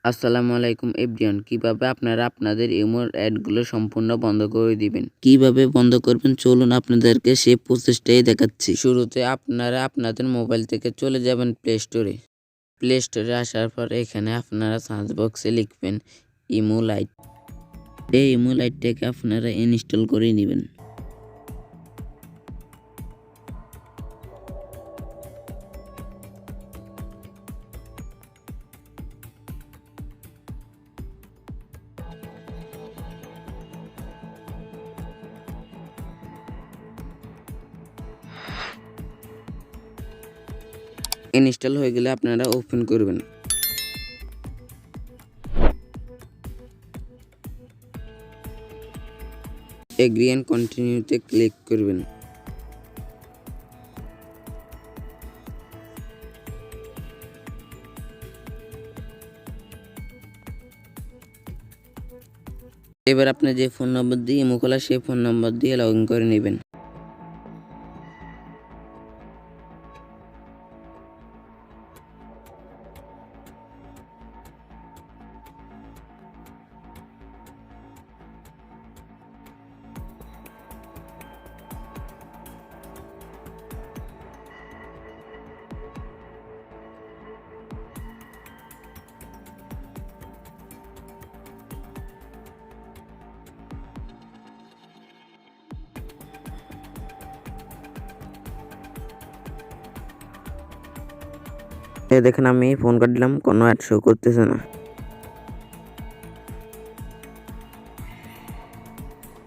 আসসালামু আলাইকুম এভরিওয়ান, কিভাবে আপনারা আপনাদের ইমোর অ্যাডগুলো সম্পূর্ণ বন্ধ করে দিবেন, কিভাবে বন্ধ করবেন চলুন আপনাদেরকে সেই প্রসেসটাই দেখাচ্ছি। শুরুতে আপনারা আপনাদের মোবাইল থেকে চলে যাবেন প্লে স্টোরে আসার পর এখানে আপনারা সার্চ বক্সে লিখবেন ইমো লাইট। এই ইমো লাইটটাকে আপনারা ইনস্টল করে নেবেন। ইনস্টল হয়ে গেলে আপনারা ওপেন করবেন। এগ্রি এন্ড কন্টিনিউতে ক্লিক করবেন। এবার আপনি যে ফোন নম্বর দিয়ে ইমো খোলা সেই ফোন নম্বর দিয়ে লগ ইন করে নেবেন। দেখেন আমি ফোন কাটলাম, কোনো অ্যাড শো করতেছে না।